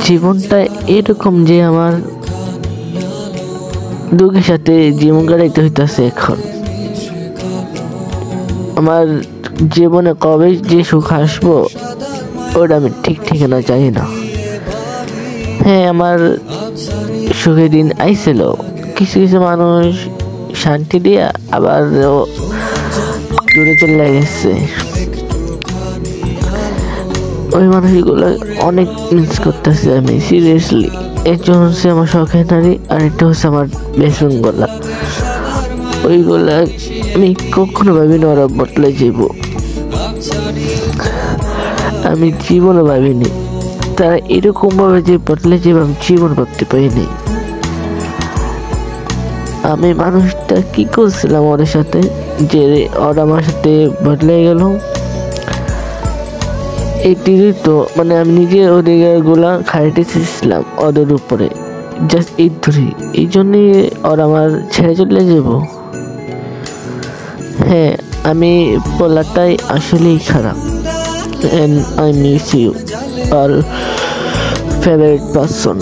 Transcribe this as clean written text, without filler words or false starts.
জীবনটা এরকম যে আমার দুঃখের সাথে জীবন কাটাইতে হইতেছে। এখন আমার জীবনে কবে যে সুখ আসবো ওটা আমি ঠিক ঠিকানা জানি না। হ্যাঁ, আমার সুখের দিন আইছিল, কিছু কিছু মানুষ শান্তি দিয়ে আবার দূরে চলে গেছে। ওই মানুষগুলো অনেক মিস করতেছে আমি, সিরিয়াসলি। একজন হচ্ছে আমার শখের নারী, আর একটা হচ্ছে আমার বেসন গলা। ওইগুলা আমি কখনো ভাবিনি ওরা বদলে যাব, আমি জীবনও ভাবিনি তারা এরকম ভাবে যে বদলে যাবে, আমি জীবন ভাবতে পারিনি। আমি মানুষটা কি করছিলাম ওদের সাথে যে ওরা আমার সাথে বদলে গেল। এই তো মানে আমি নিজে অধিকার গুলা খাইতেছিলাম ওদের উপরে, জাস্ট এই ধরি, এই জন্যই ওরা আমার ছেড়ে চলে যাব। হ্যাঁ, আমি বলাটাই আসলেই খারাপ। and I miss you, our favorite person.